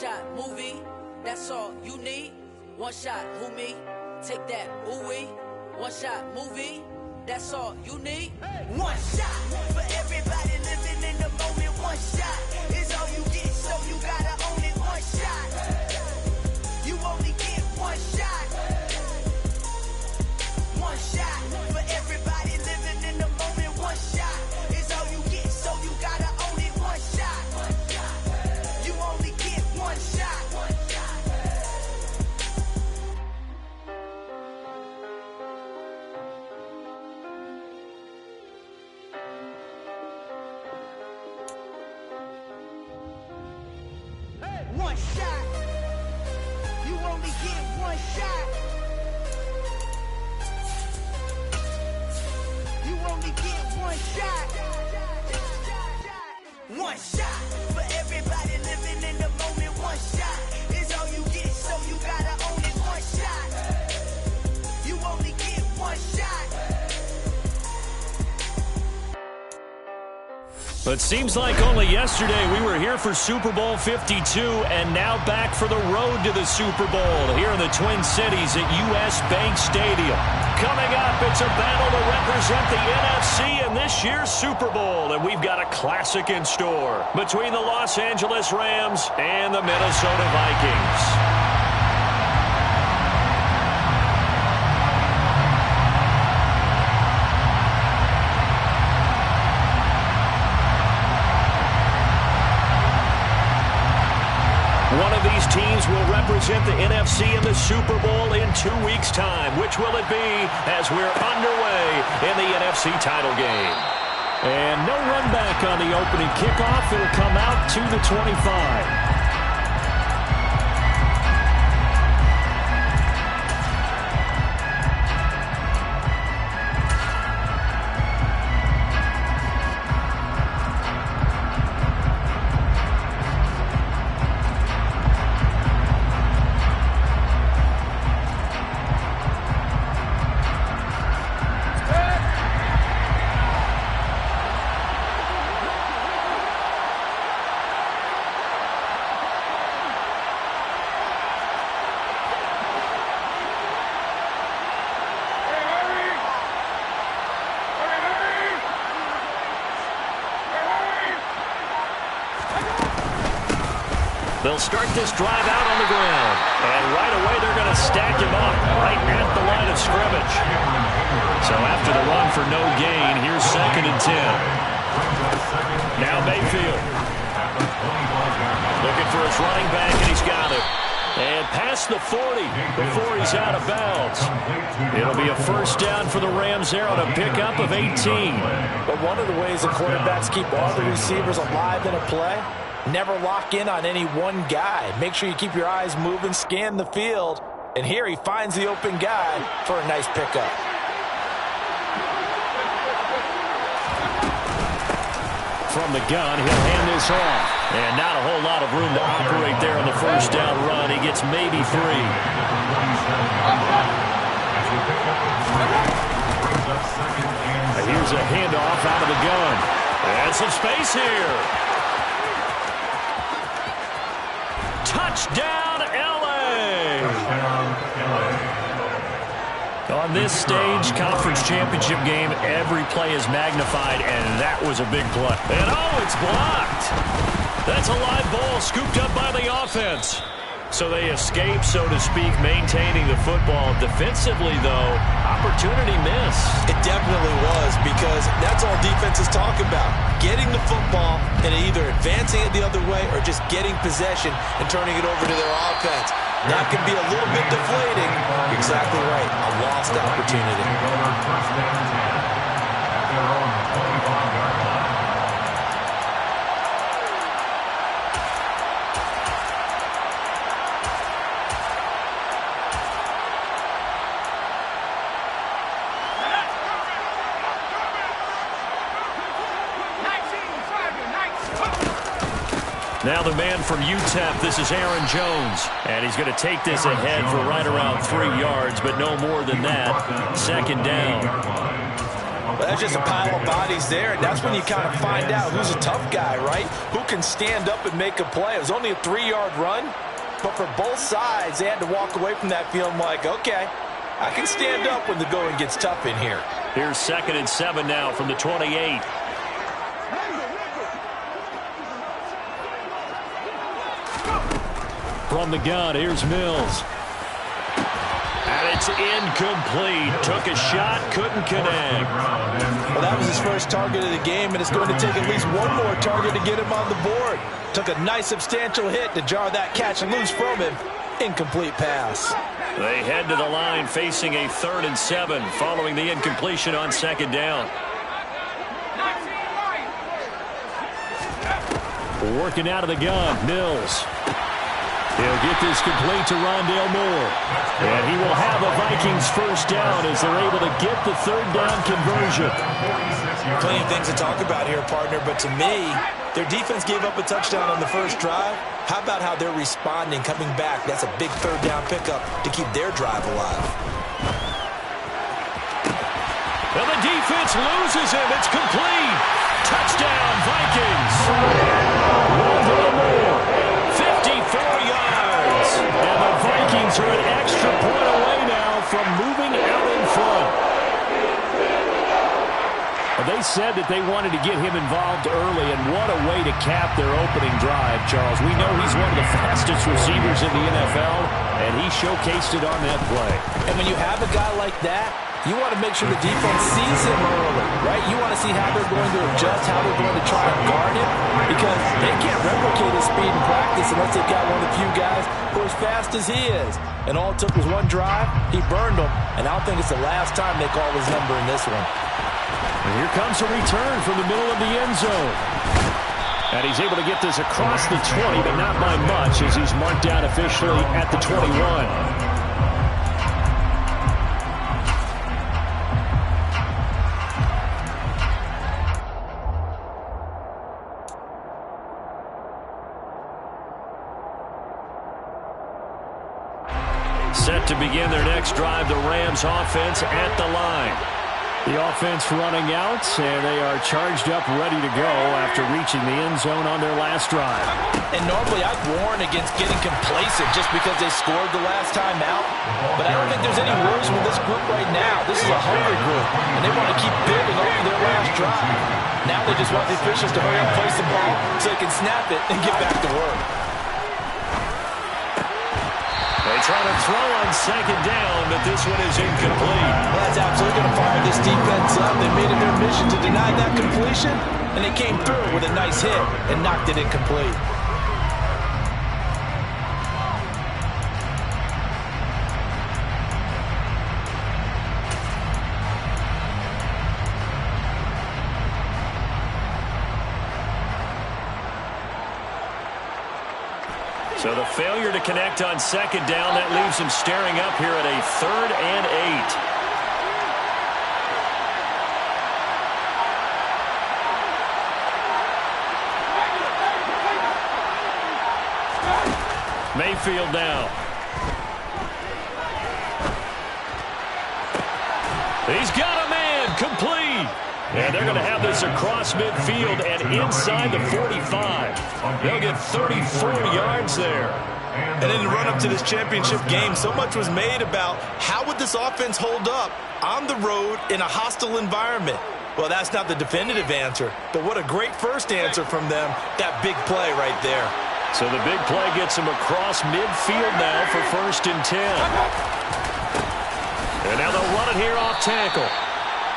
shot movie, that's all you need. One shot, who me? Take that, ooh-wee. One shot movie, that's all you need. One shot for everybody living in the moment. One shot is all you get, so you gotta own it. One shot, you only get one shot. One shot for everybody living in the moment. One shot is all you get, so you gotta own it. One shot, you only get one shot. One shot. You only get one shot. You only get one shot. One shot for everybody living in the moment. One shot is all you get, so you gotta own it. One shot. You only get one shot. But seems like only yesterday we were here for Super Bowl 52 and now back for the road to the Super Bowl here in the Twin Cities at US Bank Stadium. Coming up, it's a battle to represent the NFC in this year's Super Bowl, and we've got a classic in store between the Los Angeles Rams and the Minnesota Vikings. One of these teams will represent the NFC in the Super Bowl in 2 weeks' time. Which will it be as we're underway in the NFC title game? And no run back on the opening kickoff. It'll come out to the 25. They'll start this drive out on the ground. And right away, they're going to stack him up right at the line of scrimmage. So after the run for no gain, here's 2nd and 10. Now Mayfield. Looking for his running back, and he's got it. And past the 40 before he's out of bounds. It'll be a first down for the Rams there on a pickup of 18. But one of the ways that quarterbacks keep all the receivers alive in a play, never lock in on any one guy. Make sure you keep your eyes moving, scan the field. And here he finds the open guy for a nice pickup. From the gun, he'll hand this off. And not a whole lot of room to operate there on the first down run. He gets maybe 3. Here's a handoff out of the gun. And some space here. Touchdown, L.A. On this stage, conference championship game, every play is magnified, and that was a big play. And oh, it's blocked. That's a live ball scooped up by the offense. So they escape, so to speak, maintaining the football. Defensively, though, opportunity missed. It definitely was, because that's all defenses talk about. Getting the football and either advancing it the other way or just getting possession and turning it over to their offense. That can be a little bit deflating. Exactly right. A lost opportunity. Now the man from UTEP, this is Aaron Jones. And he's going to take this ahead for right around 3 yards, but no more than that. 2nd down. But that's just a pile of bodies there, and that's when you kind of find out who's a tough guy, right? Who can stand up and make a play. It was only a 3-yard run, but for both sides, they had to walk away from that feeling like, okay, I can stand up when the going gets tough in here. Here's 2nd and 7 now from the 28. From the gun, here's Mills. And it's incomplete. Took a shot, couldn't connect. Well, that was his first target of the game, and it's going to take at least one more target to get him on the board. Took a nice substantial hit to jar that catch loose from him. Incomplete pass. They head to the line facing a 3rd and 7 following the incompletion on 2nd down. Working out of the gun, Mills. He'll get this complete to Rondale Moore. And he will have a Vikings first down as they're able to get the 3rd down conversion. Plenty of things to talk about here, partner, but to me, their defense gave up a touchdown on the first drive. How about how they're responding, coming back? That's a big 3rd down pickup to keep their drive alive. Well, the defense loses him. It's complete. Touchdown, Vikings. Rondale Moore, 54 yards. And the Vikings are an extra point away now from moving out in front. They said that they wanted to get him involved early, and what a way to cap their opening drive, Charles. We know he's one of the fastest receivers in the NFL, and he showcased it on that play. And when you have a guy like that, you want to make sure the defense sees him early, right? You want to see how they're going to adjust, how they're going to try and guard him, because they can't replicate his speed in practice unless they've got one of the few guys who are as fast as he is. And all it took was one drive. He burned them, and I don't think it's the last time they call his number in this one. And here comes a return from the middle of the end zone. And he's able to get this across the 20, but not by much, as he's marked down officially at the 21. Set to begin their next drive, the Rams offense at the line. The offense running out, and they are charged up, ready to go after reaching the end zone on their last drive. And normally I'd warn against getting complacent just because they scored the last time out. But I don't think there's any worries with this group right now. This is a hungry group, and they want to keep building off of their last drive. Now they just want the officials to hurry up and place the ball so they can snap it and get back to work. They try to throw on 2nd down, but this one is incomplete. Well, that's absolutely going to fire this defense up. They made it their mission to deny that completion, and they came through with a nice hit and knocked it incomplete. So the failure to connect on 2nd down, that leaves him staring up here at a 3rd and 8. Mayfield now. He's got a man, complete. And they're going to have this across midfield and inside the 45. They'll get 34 yards there. And in the run-up to this championship game, so much was made about how would this offense hold up on the road in a hostile environment. Well, that's not the definitive answer, but what a great first answer from them, that big play right there. So the big play gets him across midfield now for 1st and 10. And now they'll run it here off tackle.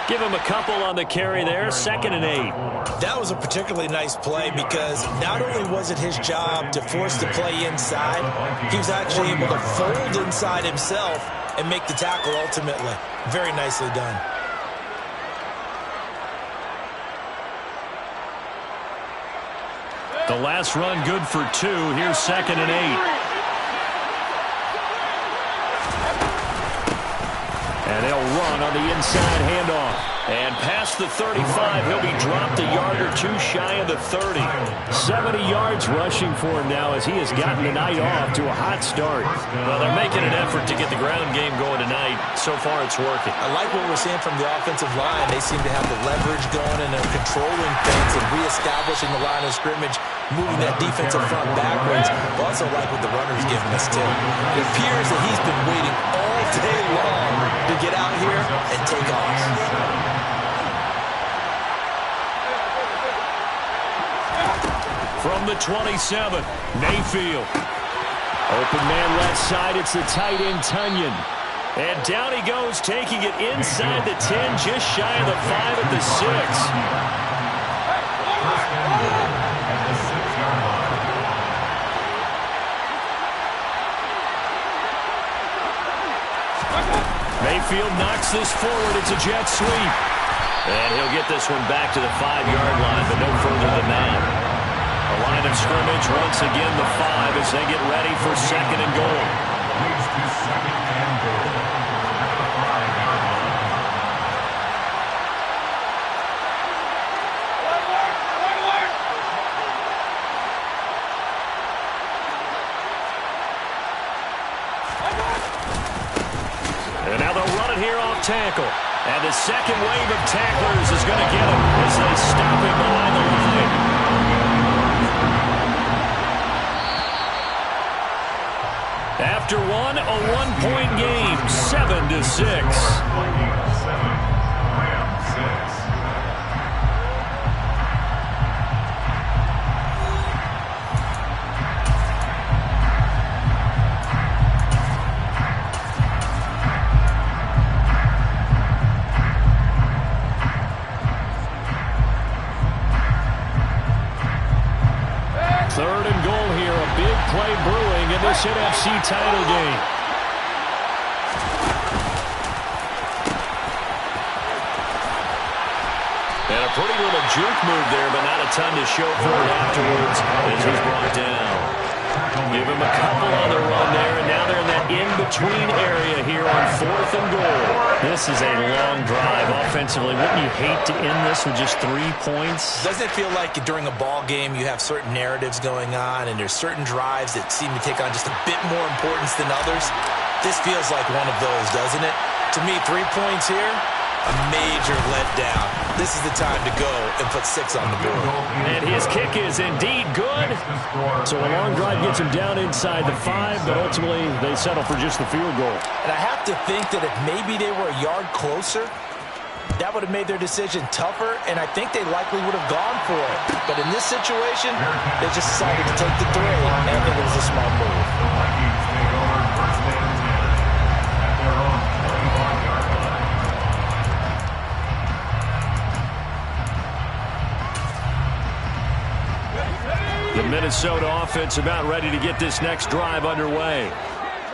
Give him a couple on the carry there, 2nd and 8. That was a particularly nice play because not only was it his job to force the play inside, he was actually able to fold inside himself and make the tackle ultimately. Very nicely done. The last run good for 2. Here's 2nd and 8. And they'll run on the inside handoff. And past the 35, he'll be dropped a yard or two shy of the 30. 70 yards rushing for him now as he has gotten the night off to a hot start. Well, they're making an effort to get the ground game going tonight. So far, it's working. I like what we're seeing from the offensive line. They seem to have the leverage going and they're controlling things and reestablishing the line of scrimmage, moving that defensive front backwards. I also like what the runner's giving us, too. It appears that he's been waiting all day long to get out here and take off. From the 27, Mayfield. Open man left side, it's the tight end, Tunyon. And down he goes, taking it inside the 10, just shy of the 5 at the 6. Mayfield knocks this forward, it's a jet sweep. And he'll get this one back to the 5-yard line, but no further than that. A line of scrimmage, once again the 5 as they get ready for second and goal. And now they'll run it here off tackle. And the second wave of tacklers is going to get him as they stop him behind the line. After one, a one-point game, 7-6. Third and goal here, a big play brewing in this NFC title game. And a pretty little juke move there, but not a ton to show for it afterwards as he's brought down. Give him a couple on the run there, and now they're in that in-between area here on 4th and goal. This is a long drive offensively. Wouldn't you hate to end this with just 3 points? Doesn't it feel like during a ball game you have certain narratives going on and there's certain drives that seem to take on just a bit more importance than others? This feels like one of those, doesn't it? To me, 3 points here, a major letdown. This is the time to go and put 6 on the board. And his kick is indeed good. So a long drive gets him down inside the 5, but ultimately they settle for just the field goal. And I have to think that if maybe they were a yard closer, that would have made their decision tougher, and I think they likely would have gone for it. But in this situation, they just decided to take the 3, and I think it was a smart move. The Minnesota offense about ready to get this next drive underway.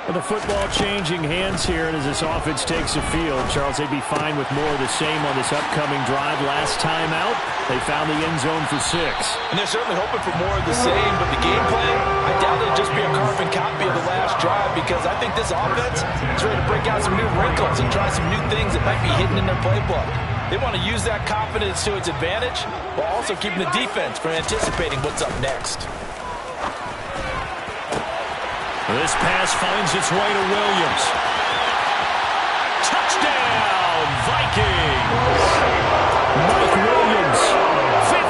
With the football changing hands here, and as this offense takes the field, Charles, they'd be fine with more of the same on this upcoming drive. Last time out, they found the end zone for 6. And they're certainly hoping for more of the same, but the game plan, I doubt it'll just be a carbon copy of the last drive, because I think this offense is ready to break out some new wrinkles and try some new things that might be hidden in their playbook. They want to use that confidence to its advantage, while also keeping the defense from anticipating what's up next. This pass finds its way to Williams. Touchdown, Vikings! Mike Williams,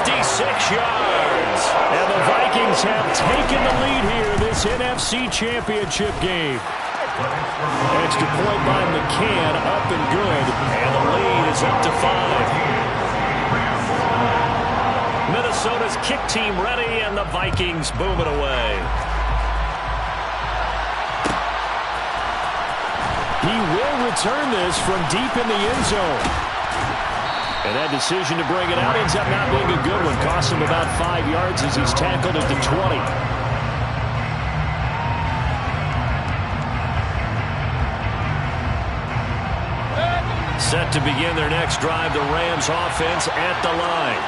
56 yards. And the Vikings have taken the lead here in this NFC Championship game. Extra point by McCann, up and good. And the lead is up to 5. Minnesota's kick team ready, and the Vikings boom it away. He will return this from deep in the end zone. And that decision to bring it out ends up not being a good one. Costs him about 5 yards as he's tackled at the 20. Set to begin their next drive, the Rams offense at the line.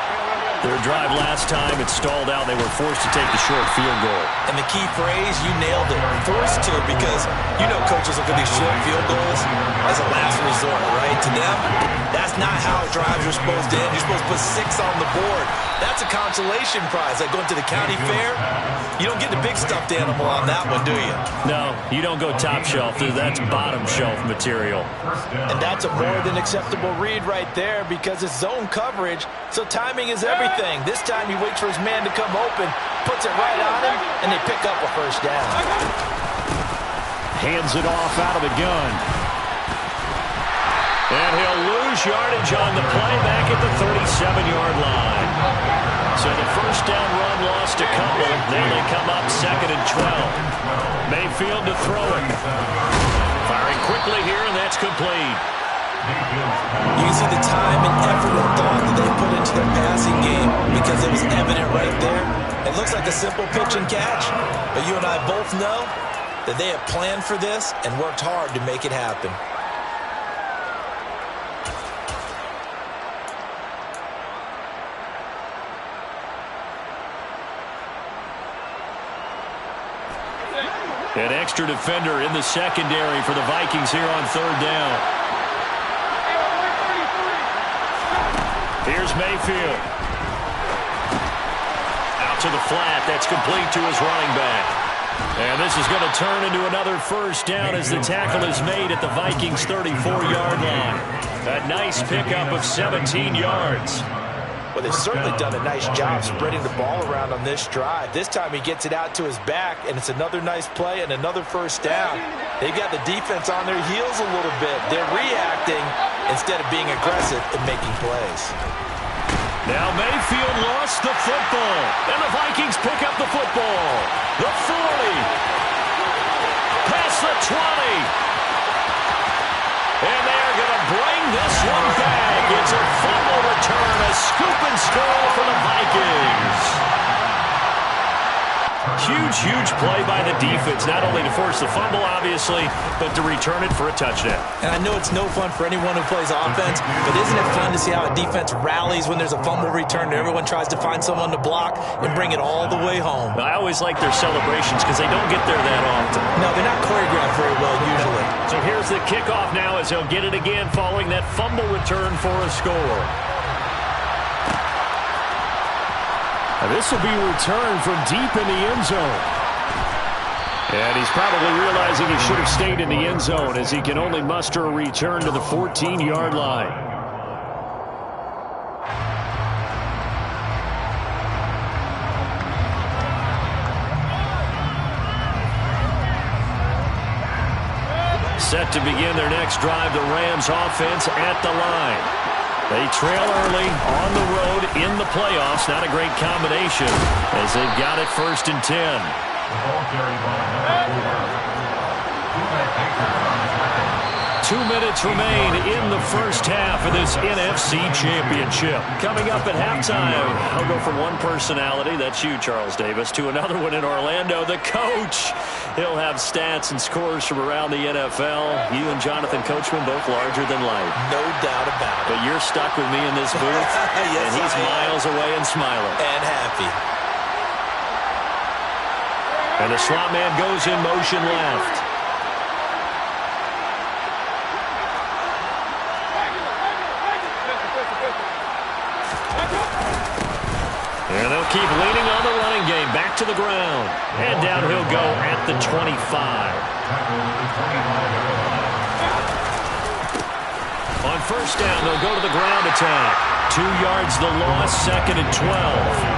Their drive last time, it stalled out. They were forced to take the short field goal. And the key phrase, you nailed it. Forced to, because you know coaches look at these short field goals as a last resort, right? To them, that's not how drives are supposed to end. You're supposed to put 6 on the board. That's a consolation prize. Like going to the county fair, you don't get the big stuffed animal on that one, do you? No, you don't go top shelf. That's bottom shelf material. And that's a more than acceptable read right there because it's zone coverage, so timing is everything. This time he waits for his man to come open, puts it right on him, and they pick up a first down. Hands it off out of the gun. And he'll lose yardage on the play back at the 37-yard line. So the first down run lost a couple. Then they come up 2nd and 12. Mayfield to throw it. Firing quickly here, and that's complete. You can see the time and effort and thought that they put into their passing game because it was evident right there. It looks like a simple pitch and catch, but you and I both know that they have planned for this and worked hard to make it happen. An extra defender in the secondary for the Vikings here on 3rd down. Here's Mayfield. Out to the flat. That's complete to his running back. And this is going to turn into another first down as the tackle is made at the Vikings' 34-yard line. A nice pickup of 17 yards. Well, they've certainly done a nice job spreading the ball around on this drive. This time he gets it out to his back, and it's another nice play and another first down. They've got the defense on their heels a little bit. They're reacting instead of being aggressive and making plays. Now Mayfield lost the football, and the Vikings pick up the football. The 40. Past the 20. And they're going to bring this one back. It's a fumble return, a scoop and score for the Vikings. Huge, huge play by the defense, not only to force the fumble, obviously, but to return it for a touchdown. And I know it's no fun for anyone who plays offense, but isn't it fun to see how a defense rallies when there's a fumble return and everyone tries to find someone to block and bring it all the way home? I always like their celebrations because they don't get there that often. No, they're not choreographed very well usually. So here's the kickoff now as he'll get it again following that fumble return for a score. This will be returned from deep in the end zone. And he's probably realizing he should have stayed in the end zone as he can only muster a return to the 14-yard line. Set to begin their next drive, the Rams offense at the line. They trail early on the road in the playoffs. Not a great combination as they've got it 1st and 10. 2 minutes remain in the first half of this NFC Championship. Coming up at halftime, I'll go from one personality, that's you, Charles Davis, to another one in Orlando, the coach. He'll have stats and scores from around the NFL. You and Jonathan Coachman, both larger than life. No doubt about it. But you're stuck with me in this booth, yes, and he's miles away and smiling. And happy. And the slot man goes in motion left. And they'll keep leaning on the running game. Back to the ground. And down he'll go at the 25. On first down, they'll go to the ground attack. 2 yards the loss, 2nd and 12.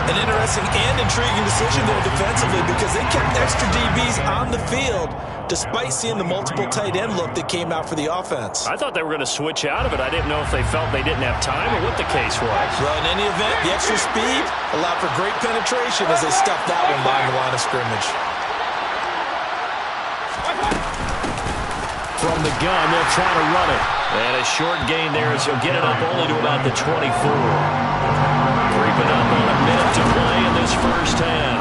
An interesting and intriguing decision there defensively because they kept extra DBs on the field despite seeing the multiple tight end look that came out for the offense. I thought they were going to switch out of it. I didn't know if they felt they didn't have time or what the case was. Well, in any event, the extra speed allowed for great penetration as they stuffed that one behind the line of scrimmage. From the gun, they'll try to run it. And a short gain there as he'll get it up only to about the 24. Creeping up on a minute to play in this first half.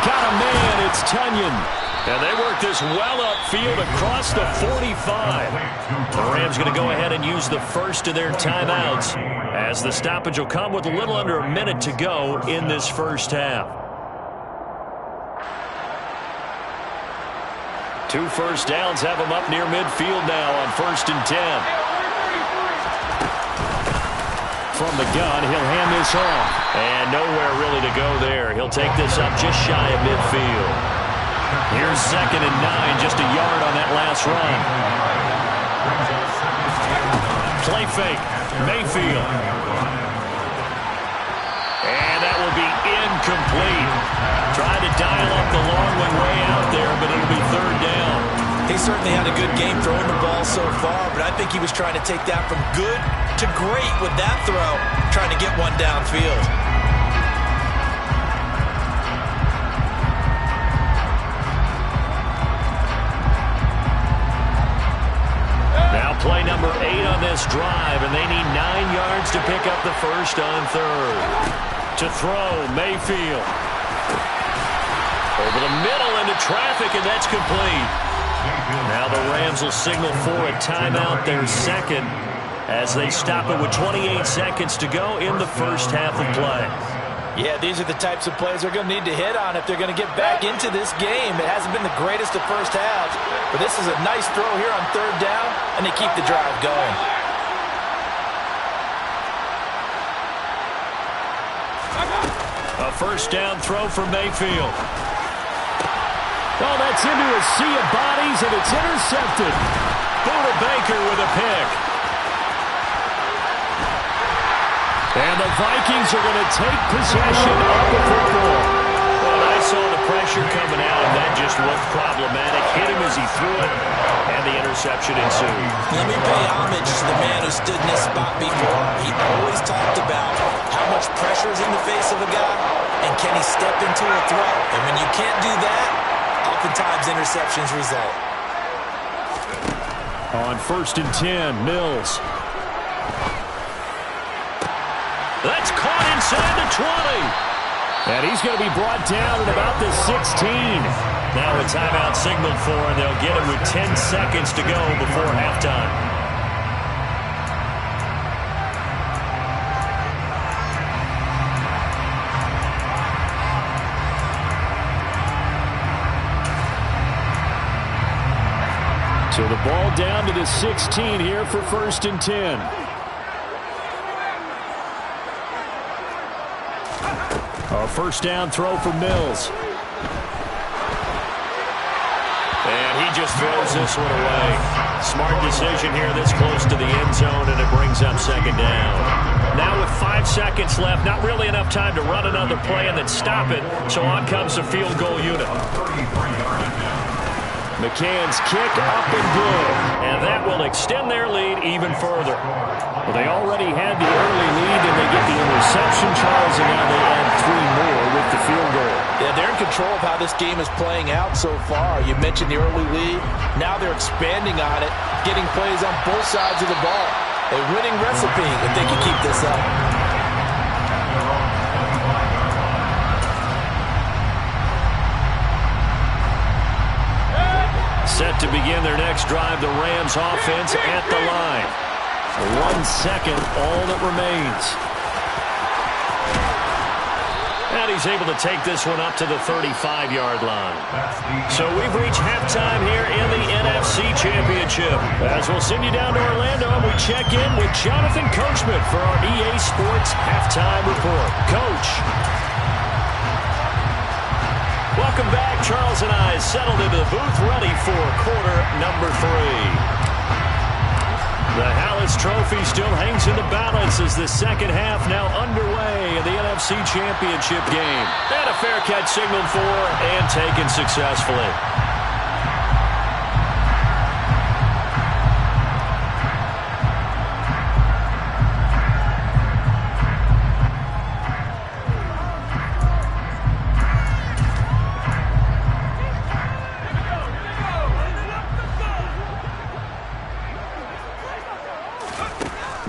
Got a man, it's Tunyon. And they work this well upfield across the 45. The Rams going to go ahead and use the first of their timeouts, as the stoppage will come with a little under a minute to go in this first half. 2 first downs have them up near midfield now on 1st and 10. From the gun, he'll hand this off. And nowhere really to go there. He'll take this up just shy of midfield. Here's 2nd and 9, just a yard on that last run. Play fake, Mayfield. And that will be incomplete. Tried to dial up the long one way out there, but it'll be 3rd down. He certainly had a good game throwing the ball so far, but I think he was trying to take that from good to great with that throw, trying to get one downfield. Now play number 8 on this drive, and they need 9 yards to pick up the first on 3rd. To throw, Mayfield. Over the middle into traffic, and that's complete. Now the Rams will signal for a timeout, their 2nd, as they stop it with 28 seconds to go in the first half of play. Yeah, these are the types of plays they're going to need to hit on if they're going to get back into this game. It hasn't been the greatest of first halves, but this is a nice throw here on 3rd down, and they keep the drive going. A first down throw for Mayfield. Oh, that's into a sea of bodies, and it's intercepted. Buda Baker with a pick. And the Vikings are going to take possession of the football. Well, I saw the pressure coming out, and that just looked problematic. Hit him as he threw it, and the interception ensued. Let me pay homage to the man who stood in this spot before. He always talked about how much pressure is in the face of a guy, and can he step into a throw. And when you can't do that, oftentimes interceptions result. On 1st and 10, Mills. That's caught inside the 20. And he's going to be brought down at about the 16. Now a timeout signaled for, and they'll get him with 10 seconds to go before halftime. So the ball down to the 16 here for 1st and 10. A first down throw for Mills. And he just throws this one away. Smart decision here this close to the end zone, and it brings up 2nd down. Now with 5 seconds left, not really enough time to run another play and then stop it, so on comes the field goal unit. McCann's kick up and good, and that will extend their lead even further. Well, they already had the early lead, and they get the interception, Charles, and now they add 3 more with the field goal. Yeah, they're in control of how this game is playing out so far. You mentioned the early lead. Now they're expanding on it, getting plays on both sides of the ball. A winning recipe if they can keep this up. Set to begin their next drive, the Rams offense at the line. 1 second, all that remains. And he's able to take this one up to the 35-yard line. So we've reached halftime here in the NFC Championship. As we'll send you down to Orlando, and we check in with Jonathan Coachman for our EA Sports Halftime Report. Coach. Welcome back. Charles and I settled into the booth, ready for quarter number 3. The Hallis Trophy still hangs in the balance as the second half now underway in the NFC Championship game. And a fair catch signaled for and taken successfully.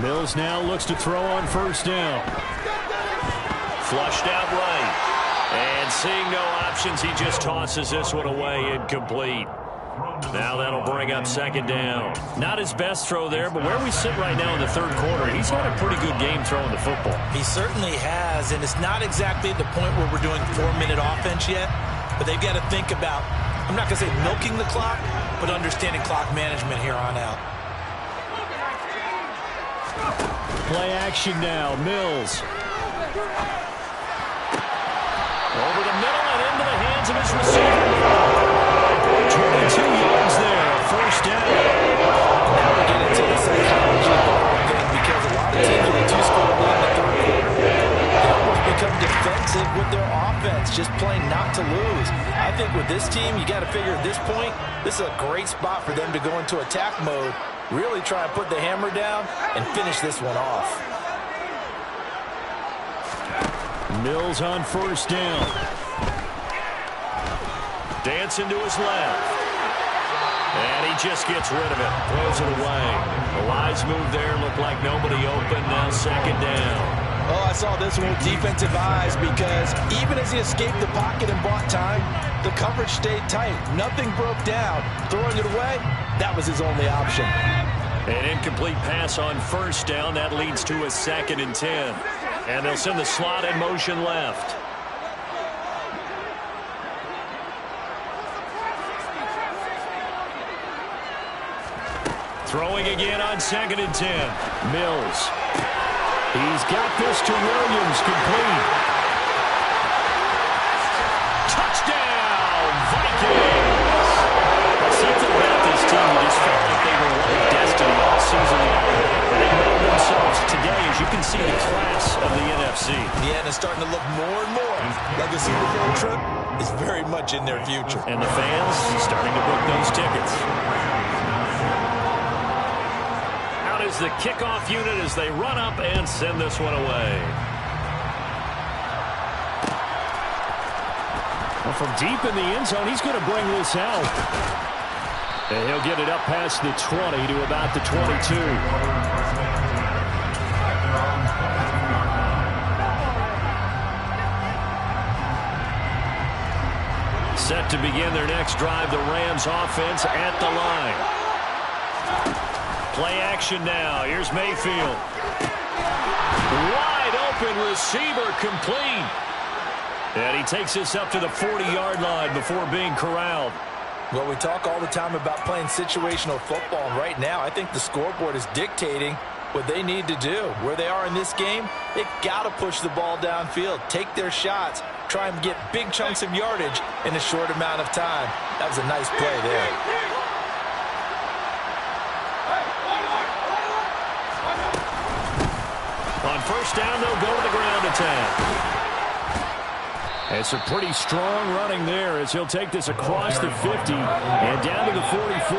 Mills now looks to throw on first down. Flushed out right. And seeing no options, he just tosses this one away, incomplete. Now that'll bring up second down. Not his best throw there, but where we sit right now in the third quarter, he's had a pretty good game throwing the football. He certainly has, and it's not exactly at the point where we're doing 4-minute offense yet, but they've got to think about, I'm not going to say milking the clock, but understanding clock management here on out. Play action now, Mills. Over the middle and into the hands of his receiver. 22 yards there, first down. Now we get into the psychology of the ball game because a lot of teams with a two-score lead in the third quarter, they almost become defensive with their offense, just playing not to lose. I think with this team, you got to figure at this point, this is a great spot for them to go into attack mode, really try and put the hammer down and finish this one off. Mills on first down. Dancing to his left. And he just gets rid of it. Throws it away. The wise move there. Looked like nobody open. Now second down. Oh, I saw this one with defensive eyes because even as he escaped the pocket and bought time, the coverage stayed tight. Nothing broke down. Throwing it away, that was his only option. An incomplete pass on first down. That leads to a 2nd and 10. And they'll send the slot in motion left. Throwing again on 2nd and 10. Mills. He's got this to Williams, complete. Touchdown, Vikings! Something about this team, you just felt like they were like destiny all season long. And they know themselves today, as you can see, the class of the NFC. Yeah, and it's starting to look more and more like the Super Bowl trip is very much in their future. And the fans starting to book those tickets. Is the kickoff unit as they run up and send this one away. Well, from deep in the end zone, he's going to bring this out. And he'll get it up past the 20 to about the 22. Set to begin their next drive, the Rams offense at the line. Play action now. Here's Mayfield. Wide open receiver, complete. And he takes this up to the 40-yard line before being corralled. Well, we talk all the time about playing situational football, and right now I think the scoreboard is dictating what they need to do. Where they are in this game, they've got to push the ball downfield, take their shots, try and get big chunks of yardage in a short amount of time. That was a nice play there. On first down, they'll go to the ground attack. It's a pretty strong running there as he'll take this across the 50 and down to the 44.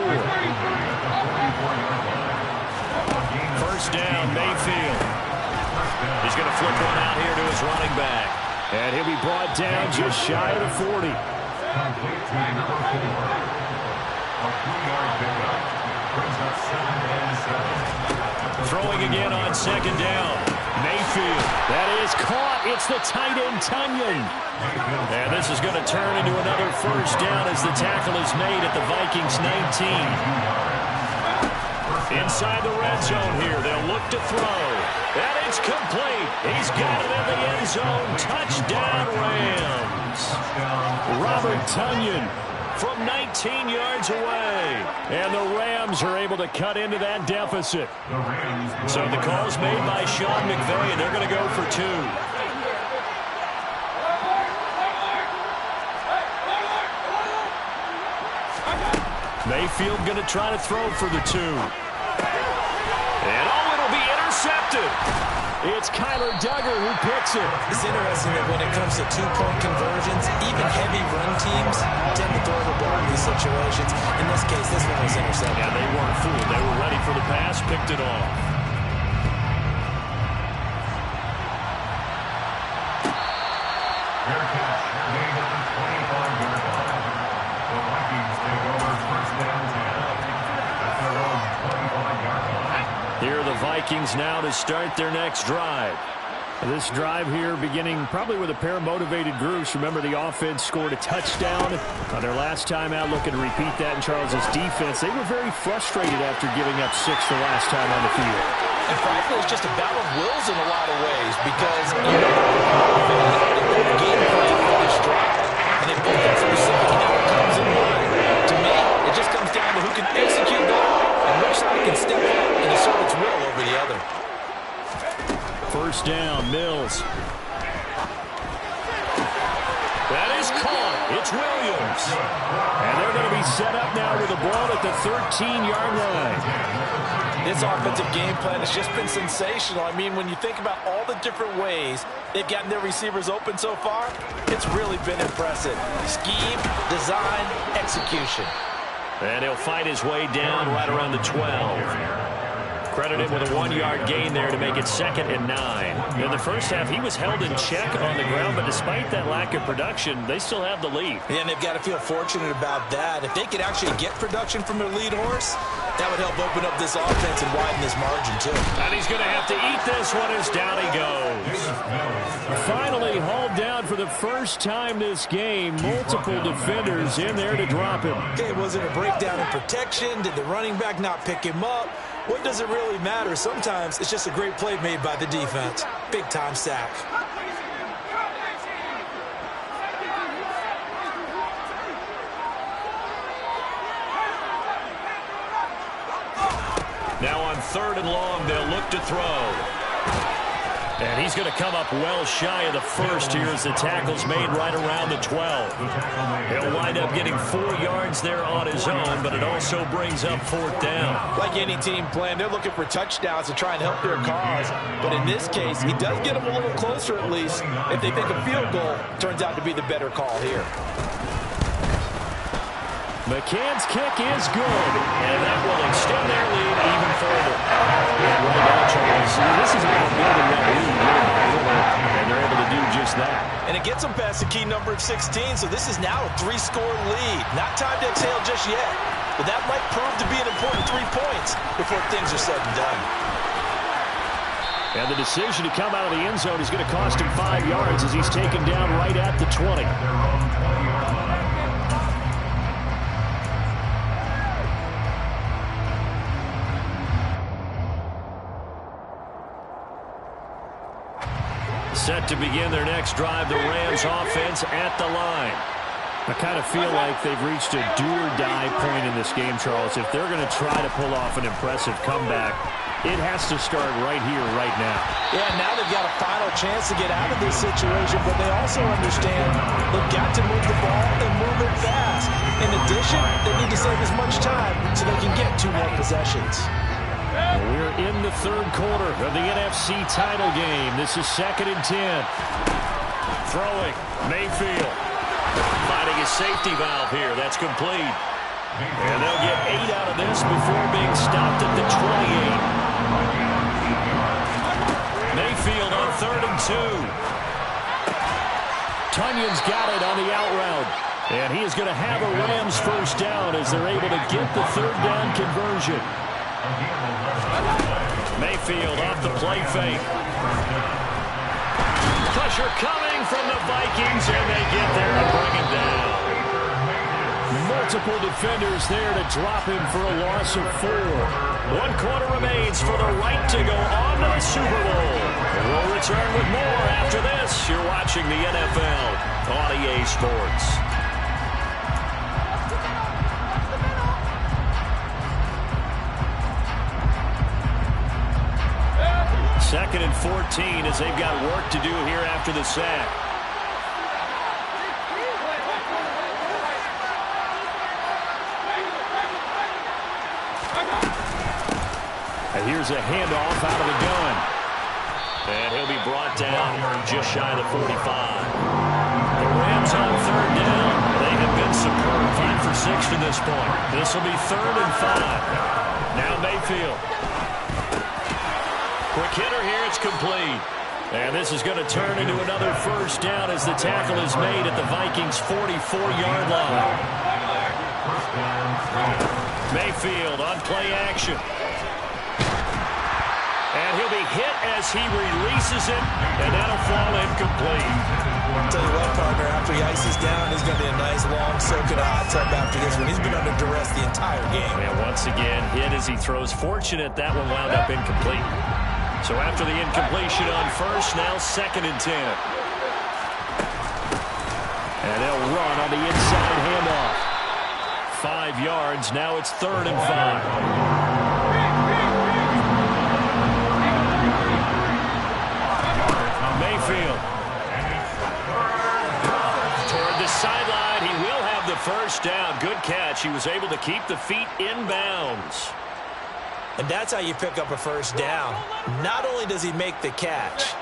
First down, Mayfield. He's going to flip one out here to his running back. And he'll be brought down just shy of the 40. Throwing again on second down. Mayfield. That is caught. It's the tight end, Tunyon. And this is going to turn into another first down as the tackle is made at the Vikings 19. Inside the red zone here. They'll look to throw. And it's complete. He's got it in the end zone. Touchdown, Rams. Robert Tunyon from 19 yards away. And the Rams are able to cut into that deficit. So the call's made by Sean McVay, and they're going to go for 2. Mayfield going to try to throw for the 2. And it'll be intercepted. It's Kyler Duggar who picks it. It's interesting that when it comes to two-point conversions, even heavy run teams tend to throw the ball in these situations. In this case, this one was intercepted. Yeah, they weren't fooled. They were ready for the pass, picked it off. Fair catch. Gain of the 25-yard line. The Vikings take over first down 10 at their own 25-yard line. Here are the Vikings now to start their next drive. This drive here beginning probably with a pair of motivated groups. Remember, the offense scored a touchdown on their last time out, looking to repeat that in Charles's defense. They were very frustrated after giving up 6 the last time on the field. And frankly, it's just a battle of wills in a lot of ways because, you know, the game plan for this drive, and they both got some second now it comes in line. To me, it just comes down to who can execute better and which side can step up and assert its will over the other. First down, Mills. That is caught. It's Williams. And they're going to be set up now with the ball at the 13-yard line. This offensive game plan has just been sensational. I mean, when you think about all the different ways they've gotten their receivers open so far, it's really been impressive. Scheme, design, execution. And he'll fight his way down right around the 12. Credited with a 1-yard gain there to make it 2nd and 9. In the first half, he was held in check on the ground, but despite that lack of production, they still have the lead. Yeah, and they've got to feel fortunate about that. If they could actually get production from their lead horse, that would help open up this offense and widen this margin, too. And he's going to have to eat this one as down he goes. Finally hauled down for the first time this game. Multiple defenders in there to drop him. Okay, was it a breakdown in protection? Did the running back not pick him up? What does it really matter? Sometimes it's just a great play made by the defense. Big-time sack. Now on 3rd and long, they'll look to throw. And he's going to come up well shy of the first here as the tackle's made right around the 12. He'll wind up getting 4 yards there on his own, but it also brings up 4th down. Like any team plan, they're looking for touchdowns to try and help their cause. But in this case, he does get them a little closer at least. If they think a field goal turns out to be the better call here. McCann's kick is good, and that will extend their lead even further. And right now, Charles, this is about building that lead, and they're able to do just that. And it gets them past the key number of 16, so this is now a 3-score lead. Not time to exhale just yet, but that might prove to be an important 3 points before things are said and done. And the decision to come out of the end zone is going to cost him 5 yards as he's taken down right at the 20. Set to begin their next drive, the Rams offense at the line. I kind of feel like they've reached a do-or-die point in this game, Charles. If they're going to try to pull off an impressive comeback, it has to start right here, right now. Yeah, now they've got a final chance to get out of this situation, but they also understand they've got to move the ball and move it fast. In addition, they need to save as much time so they can get 2 more possessions. We're in the 3rd quarter of the NFC title game. This is 2nd and 10. Throwing, Mayfield. Finding his safety valve here. That's complete. And they'll get 8 out of this before being stopped at the 28. Mayfield on 3rd and 2. Tunyon's got it on the out route. And he is going to have a Rams first down as they're able to get the 3rd down conversion. Mayfield off the play fake. Pressure coming from the Vikings, and they get there and bring him down. Multiple defenders there to drop him for a loss of 4. 1 quarter remains for the right to go on to the Super Bowl. We'll return with more after this. You're watching the NFL on EA Sports. Second and 14 as they've got work to do here after the sack. And here's a handoff out of the gun. And he'll be brought down just shy of the 45. The Rams on 3rd down. They have been superb. 5 for 6 to this point. This will be 3rd and 5. Now Mayfield. Quick hitter here, it's complete. And this is going to turn into another first down as the tackle is made at the Vikings' 44-yard line. Mayfield on play action. And he'll be hit as he releases it, and that'll fall incomplete. I'll tell you what, partner, after he ices down, he's going to be a nice, long soak in a hot tub after this one. He's been under duress the entire game. And once again, hit as he throws. Fortunate that one wound up incomplete. So after the incompletion on first, now 2nd and 10. And they'll run on the inside handoff. 5 yards. Now it's 3rd and 5. Mayfield. Toward the sideline. He will have the first down. Good catch. He was able to keep the feet in bounds. And that's how you pick up a first down. Not only does he make the catch,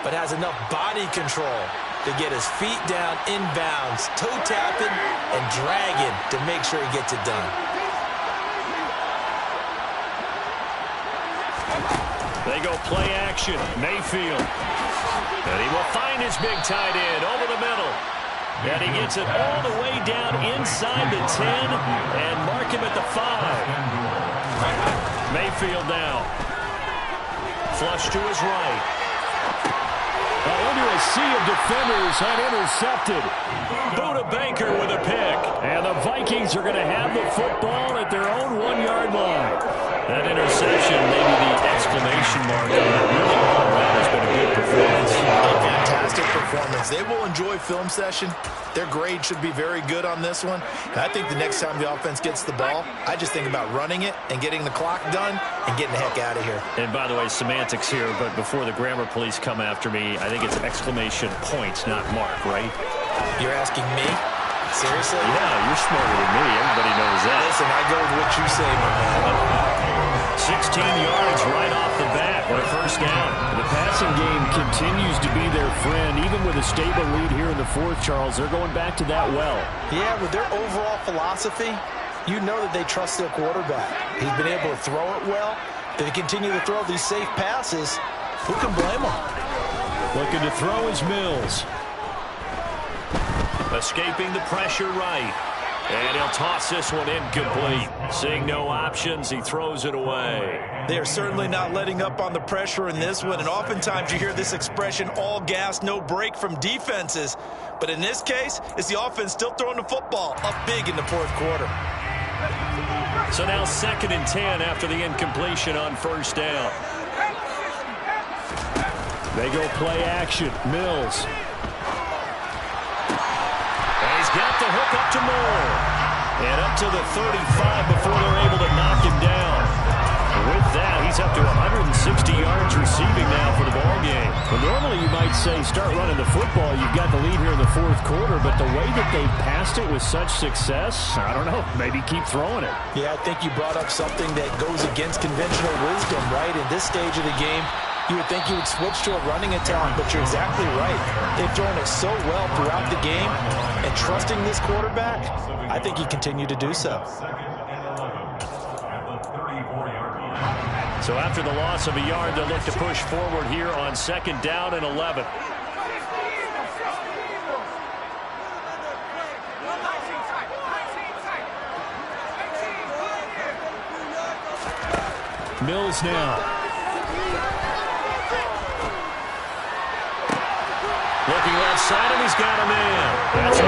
but has enough body control to get his feet down in bounds, toe tapping and dragging to make sure he gets it done. They go play action. Mayfield. And he will find his big tight end over the middle. And he gets it all the way down inside the 10 and mark him at the 5. Mayfield now. Flush to his right. Into a sea of defenders and intercepted. Buda Baker with a pick. And the Vikings are going to have the football at their own 1-yard line. That interception, maybe the exclamation mark on it. Really all around has been a good performance. A fantastic performance. They will enjoy film session. Their grade should be very good on this one. And I think the next time the offense gets the ball, I just think about running it and getting the clock done and getting the heck out of here. And by the way, semantics here, but before the grammar police come after me, I think it's exclamation points, not mark, right? You're asking me? Seriously? Yeah, you're smarter than me. Everybody knows that. Listen, I go with what you say, my man. 16 yards right off the bat. What a first down. The passing game continues to be their friend. Even with a stable lead here in the 4th, Charles, they're going back to that well. Yeah, with their overall philosophy, you know that they trust their quarterback. He's been able to throw it well. They continue to throw these safe passes. Who can blame them? Looking to throw is Mills. Escaping the pressure right. And he'll toss this one incomplete. Seeing no options, he throws it away. They are certainly not letting up on the pressure in this one, and oftentimes you hear this expression, all gas, no break from defenses. But in this case, it's the offense still throwing the football up big in the 4th quarter. So now 2nd and 10 after the incompletion on first down. They go play action. Mills. Got the hook up to Moore. And up to the 35 before they're able to knock him down. With that, he's up to 160 yards receiving now for the ball game. Well, normally you might say start running the football. You've got the lead here in the 4th quarter, but the way that they've passed it with such success, I don't know, maybe keep throwing it. Yeah, I think you brought up something that goes against conventional wisdom, right? In this stage of the game, you would think you would switch to a running attack, but you're exactly right. They've thrown it so well throughout the game, and trusting this quarterback, I think he continued to do so. So after the loss of a yard, they'll look to push forward here on 2nd down and 11. Mills now. Looking left side, and he's got a man. That's it.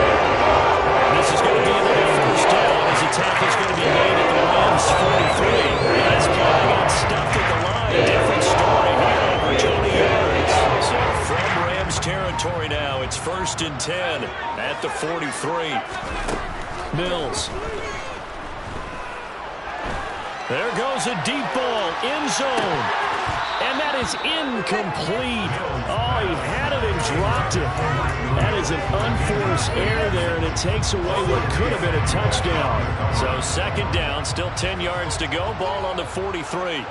This is going to be another first down as the tackle's going to be made at the Rams 43. That's play got stuffed at the line. Different story here over 20 yards. So from Rams territory now, it's 1st and 10 at the 43. Mills. There goes a deep ball, end zone. And that is incomplete. Oh, he had it and dropped it. That is an unforced error there, and it takes away what could have been a touchdown. So 2nd down, still 10 yards to go. Ball on the 43.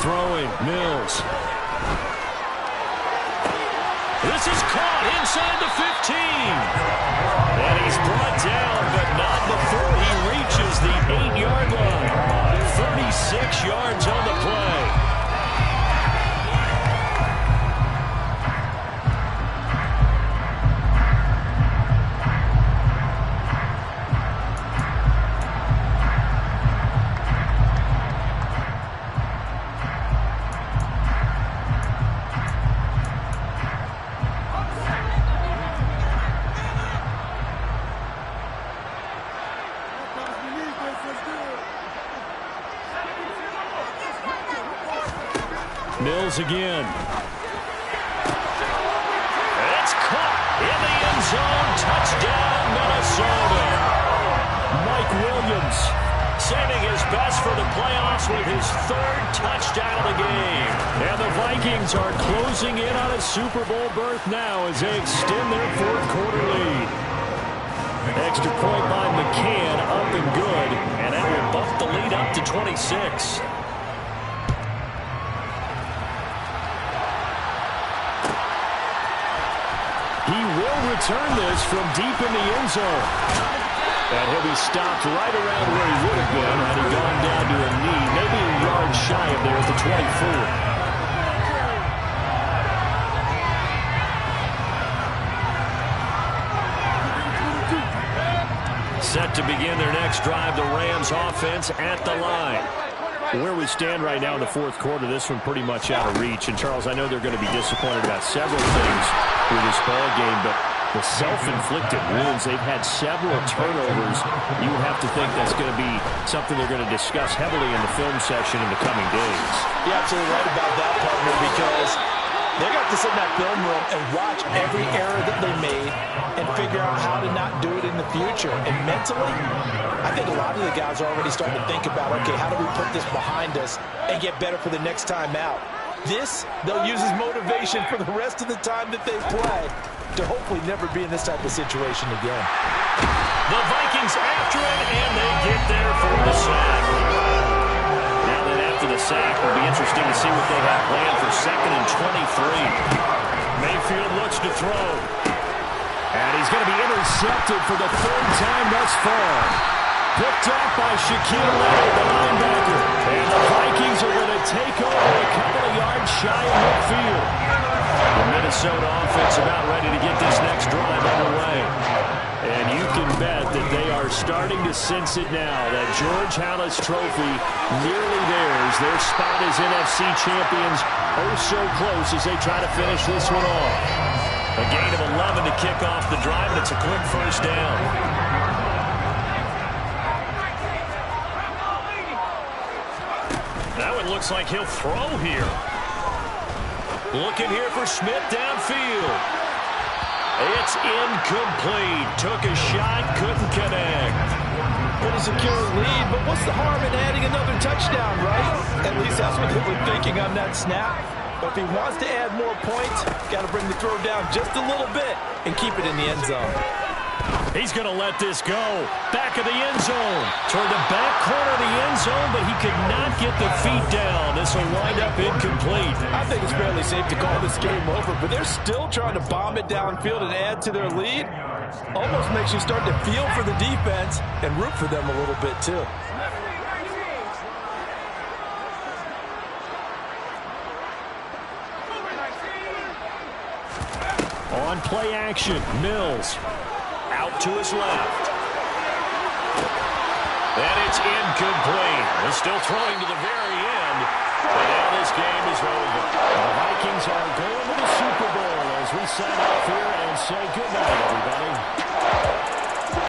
Throwing, Mills. This is caught inside the 15. And he's brought down, but not before he reaches the 8-yard line. 36 yards on the play. Mills again. It's caught in the end zone. Touchdown, Minnesota. Mike Williams saving his best for the playoffs with his third touchdown of the game. And the Vikings are closing in on a Super Bowl berth now as they extend their fourth-quarter lead. Extra point by McCann, up and good, and that will bump the lead up to 26. He will return this from deep in the end zone. And he'll be stopped right around where he would have been had he gone down to a knee, maybe a yard shy of there at the 24. Set to begin their next drive, the Rams offense at the line. Where we stand right now in the fourth quarter, this one pretty much out of reach. And, Charles, I know they're going to be disappointed about several things with this ball game, but the self-inflicted wounds, they've had several turnovers. You have to think that's going to be something they're going to discuss heavily in the film session in the coming days. You're absolutely right about that, partner, because they're going to have to sit in that film room and watch every error that they made and figure out how to not do it in the future. And mentally, I think a lot of the guys are already starting to think about, okay, how do we put this behind us and get better for the next time out? This, they'll use as motivation for the rest of the time that they play to hopefully never be in this type of situation again. The Vikings after it, and they get there for the sack. Now that after the sack, will be interesting to see what they have planned for 2nd and 23. Mayfield looks to throw. And he's going to be intercepted for the third time thus far. Picked up by Shaquille Leonard, the linebacker. And the Vikings are going to take over a couple of yards shy of midfield. The Minnesota offense about ready to get this next drive underway. And you can bet that they are starting to sense it now. That George Halas trophy nearly theirs. Their spot as NFC champions oh so close as they try to finish this one off. A gain of 11 to kick off the drive, and it's a quick first down. Now it looks like he'll throw here. Looking here for Smith downfield. It's incomplete. Took a shot, couldn't connect. Pretty secure lead, but what's the harm in adding another touchdown, right? At least that's what they were thinking on that snap. But if he wants to add more points, got to bring the throw down just a little bit and keep it in the end zone. He's going to let this go. Back of the end zone. Toward the back corner of the end zone, but he could not get the feet down. This will wind up incomplete. I think it's fairly safe to call this game over, but they're still trying to bomb it downfield and add to their lead. Almost makes you start to feel for the defense and root for them a little bit, too. On play action, Mills out to his left. And it's incomplete. They're still throwing to the very end. And now this game is over. The Vikings are going to the Super Bowl as we sign off here and say goodnight, everybody.